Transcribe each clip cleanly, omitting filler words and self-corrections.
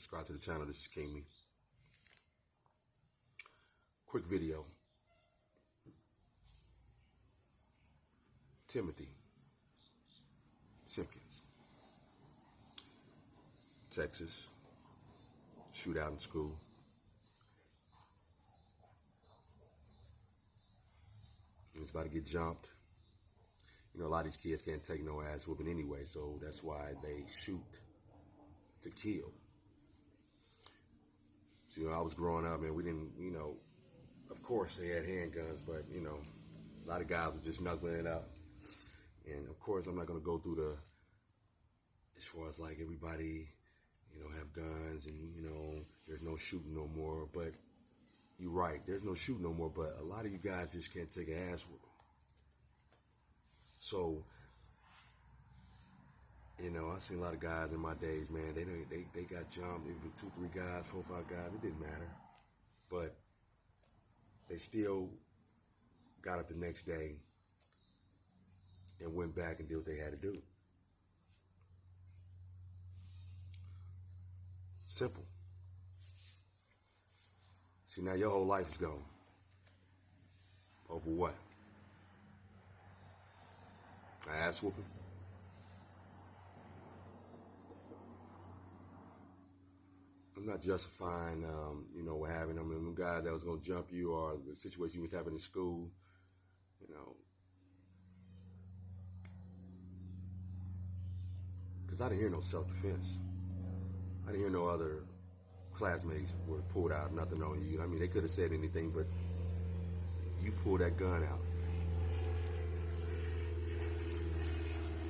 Subscribe to the channel. This is King. Quick video. Timothy Simpkins, Texas. Shootout in school. He's about to get jumped. You know, a lot of these kids can't take no ass whooping anyway, so that's why they shoot to kill. So, I was growing up, and we didn't, of course they had handguns, but, a lot of guys were just knuckling it up. And, of course, I'm not going to go through as far as, like, everybody, have guns and, there's no shooting no more. But you're right, there's no shooting no more, but a lot of you guys just can't take an ass whooping. So, I seen a lot of guys in my days, man, they got jumped. It was 2, 3 guys, 4, 5 guys. It didn't matter. But they still got up the next day and went back and did what they had to do. Simple. See, now your whole life is gone. Over what? An ass whooping? I'm not justifying, what happened. I mean, the guys that was going to jump you or the situation you was having in school, because I didn't hear no self-defense. I didn't hear no other classmates were pulled out, nothing on you. I mean, they could have said anything, but you pulled that gun out.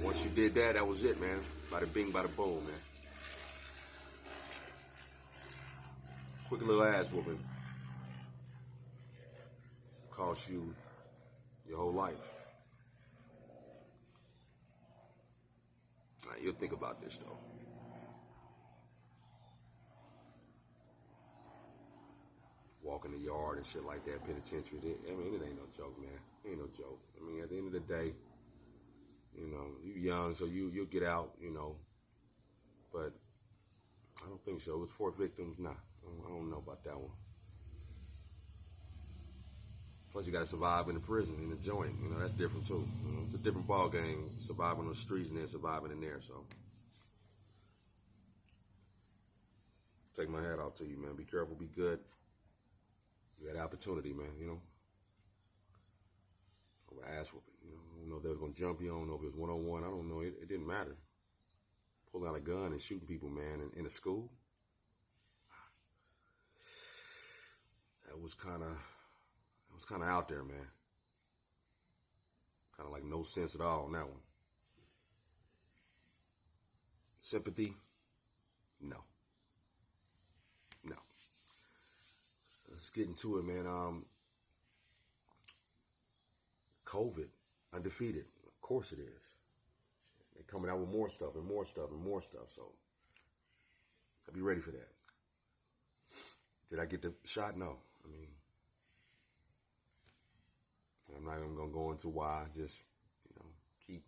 Once you did that, that was it, man. Bada bing, bada boom, man. Quick little ass whooping cost you your whole life. Now, you'll think about this, though. Walk in the yard and shit like that, penitentiary. I mean, it ain't no joke, man. It ain't no joke. I mean, at the end of the day, you young, so you'll get out, but I don't think so. It was 4 victims. Nah, I don't know about that one. Plus, you got to survive in the prison, in the joint. That's different, too. It's a different ball game, surviving on the streets and then surviving in there, so. Take my hat off to you, man. Be careful, be good. You had opportunity, man, Over ass whooping, I don't know if they was going to jump you. I don't know if it was one-on-one. I don't know. It didn't matter. Pulling out a gun and shooting people, man, in a school. That was kind of out there, man. Kind of like no sense at all on that one. Sympathy? No. No. Let's get into it, man. COVID, undefeated. Of course it is. They're coming out with more stuff and more stuff and more stuff, so I'll be ready for that. Did I get the shot? No. I mean, I'm not even going to go into why. Just, keep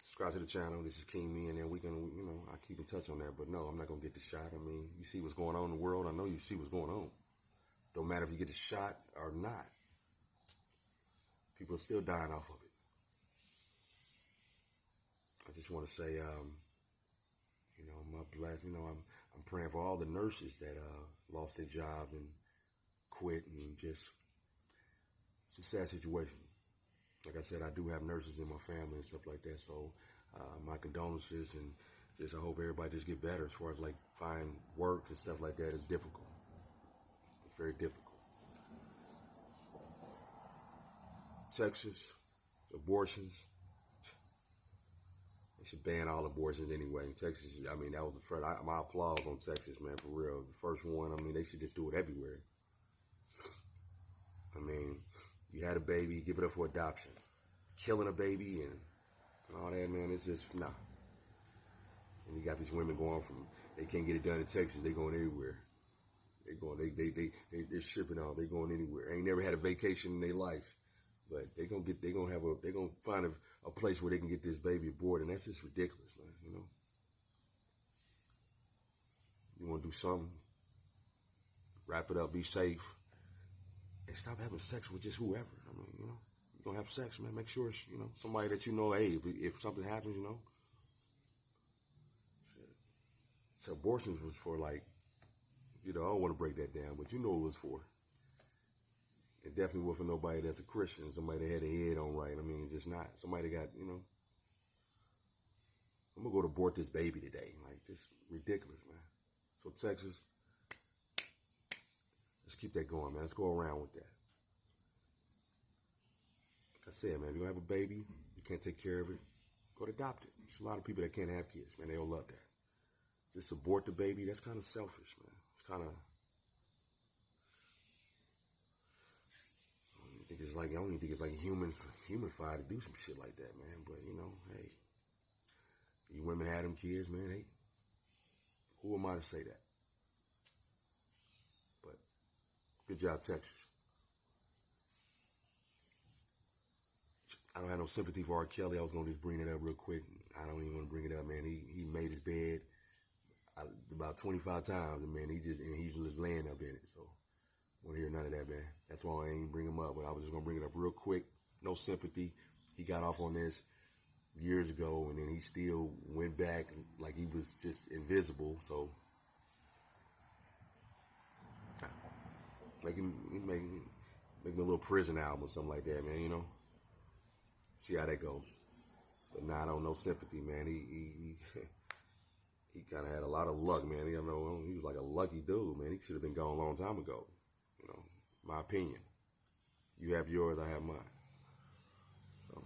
subscribe to the channel. This is King Me, and then we can, I keep in touch on that. But no, I'm not going to get the shot. I mean, you see what's going on in the world. I know you see what's going on. Don't matter if you get the shot or not. People are still dying off of it. I just want to say, my blessed, I'm praying for all the nurses that lost their jobs and quit, and it's a sad situation. Like I said, I do have nurses in my family and stuff like that, so my condolences, and I hope everybody just get better as far as like find work and stuff like that. It's difficult. It's very difficult. Texas, abortions. They should ban all abortions anyway. Texas, I mean, that was the first. My applause on Texas, man, for real. The first one, I mean, they should just do it everywhere. I mean, you had a baby, give it up for adoption. Killing a baby and all that, man, it's just, nah. And you got these women going from, they can't get it done in Texas, they going everywhere. They're shipping out, they going anywhere. Ain't never had a vacation in their life. But they're gonna find a place where they can get this baby aboard, and that's just ridiculous, man, you want to do something, wrap it up, be safe, and stop having sex with just whoever. I mean, you know, you don't have sex, man. Make sure it's, you know, somebody that you know. Hey, if something happens, you know. So abortions was for, like, you know, I don't want to break that down, but you know what it was for. It definitely wasn't for nobody that's a Christian, somebody that had their head on right. I mean, it's just not. Somebody that got, you know, I'm going to go to abort this baby today. Like, just ridiculous, man. So Texas, let's keep that going, man. Let's go around with that. Like I said, man, if you don't have a baby, you can't take care of it, go to adopt it. There's a lot of people that can't have kids, man. They don't love that. Just abort the baby, that's kind of selfish, man. It's kind of, I don't even think it's like human-fied to do some shit like that, man. But, you know, hey, you women had them kids, man. Hey, who am I to say that? But good job, Texas. I don't have no sympathy for R. Kelly. I was going to just bring it up real quick. I don't even want to bring it up, man. He made his bed about 25 times, and man, he's just laying up in it. So I don't hear none of that, man. That's why I ain't bring him up. But I was just going to bring it up real quick. No sympathy. He got off on this years ago, and then he still went back like he was just invisible. So like he make me a little prison album or something like that, man. You know, see how that goes. But nah, I don't know sympathy, man. He kind of had a lot of luck, man. He was like a lucky dude, man. He should have been gone a long time ago. You know, my opinion. You have yours, I have mine. So,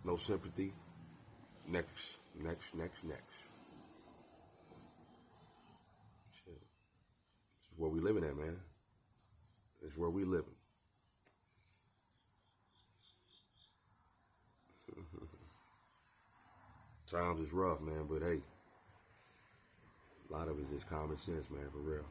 no sympathy. Next. Shit. This is where we living at, man. It's where we living. Times is rough, man, but hey, a lot of it is just common sense, man, for real.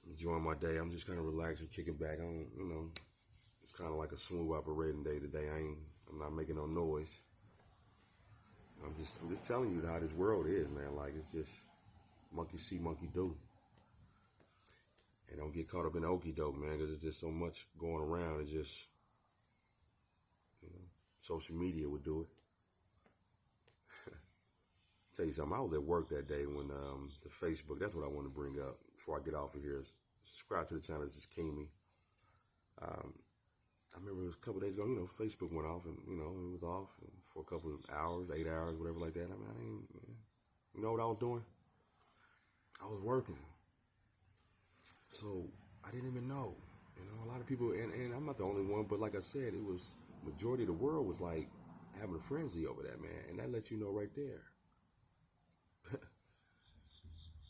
Enjoying my day. I'm just kind of relaxing, kicking back. It's kind of like a smooth operating day today. I'm not making no noise. I'm just telling you how this world is, man. Like, it's just monkey see, monkey do. And don't get caught up in the okie doke, man, because there's just so much going around. It's just, you know, social media would do it. Tell you something, I was at work that day when the Facebook, that's what I want to bring up before I get off of here. Subscribe to the channel, this is Kimi. I remember it was a couple days ago, you know, Facebook went off, and, you know, it was off for a couple of hours, 8 hours, whatever like that. I mean, you know what I was doing? I was working. So I didn't even know, you know, a lot of people, and I'm not the only one, but like I said, it was, majority of the world was like having a frenzy over that, man. And that lets you know right there.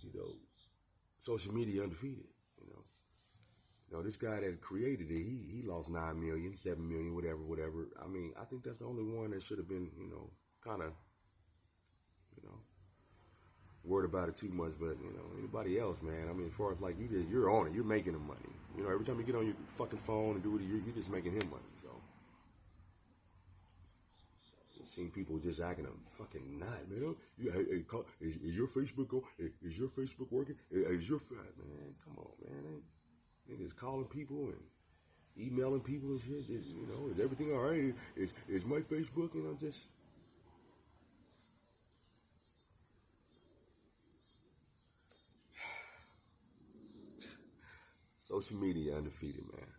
You know, social media undefeated, you know. You know, this guy that created it, he lost 9 million, 7 million, whatever. I mean, I think that's the only one that should have been, you know, kind of, you know, worried about it too much. But, you know, anybody else, man, I mean, as far as like you're on it, you're making the money. You know, every time you get on your fucking phone and do it, you're just making him money. So I've seen people just acting a fucking nut, man. Is your Facebook go? Is your Facebook working? Is your man? Come on, man. Niggas calling people and emailing people and shit. Just, you know, is everything all right? Is my Facebook? You know, just. Social media undefeated, man.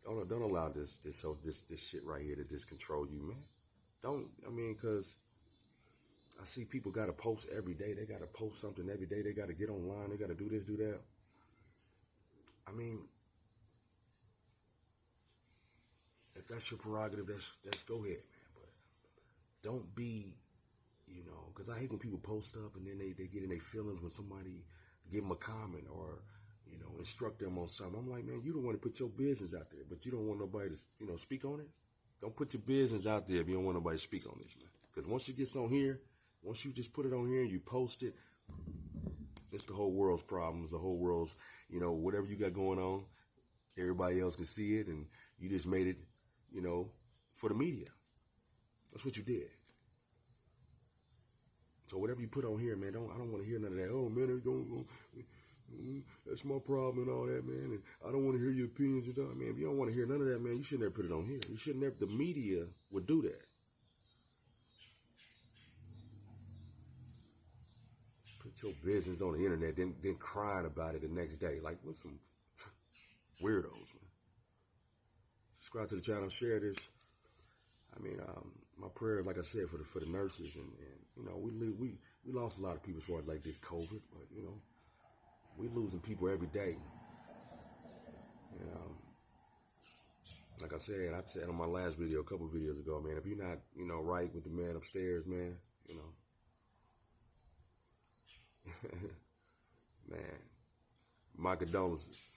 Don't allow this shit right here to just control you, man. Cause I see people gotta post every day. They gotta post something every day. They gotta get online. They gotta do this, do that. I mean, if that's your prerogative, that's go ahead, man. But don't be, you know, because I hate when people post stuff and then they get in their feelings when somebody give them a comment or, you know, instruct them on something. I'm like, man, you don't want to put your business out there, but you don't want nobody to, you know, speak on it. Don't put your business out there if you don't want nobody to speak on this, man. Because once it gets on here, once you just put it on here and you post it, it's the whole world's problems, the whole world's, you know, whatever you got going on, everybody else can see it, and you just made it, you know, for the media. That's what you did. So whatever you put on here, man, I don't want to hear none of that. Oh man, that's my problem and all that, man. And I don't want to hear your opinions and all. Man, if you don't want to hear none of that, man, you shouldn't have put it on here. You shouldn't have. The media would do that. Put your business on the internet, then crying about it the next day. Like, what's some weirdos, man. Subscribe to the channel, share this. I mean, my prayers, like I said, for the nurses, and you know, we lost a lot of people as far as like this COVID, but you know, we losing people every day. And like I said on my last video, a couple of videos ago, man, if you're not, you know, right with the man upstairs, man, you know, man, my condolences.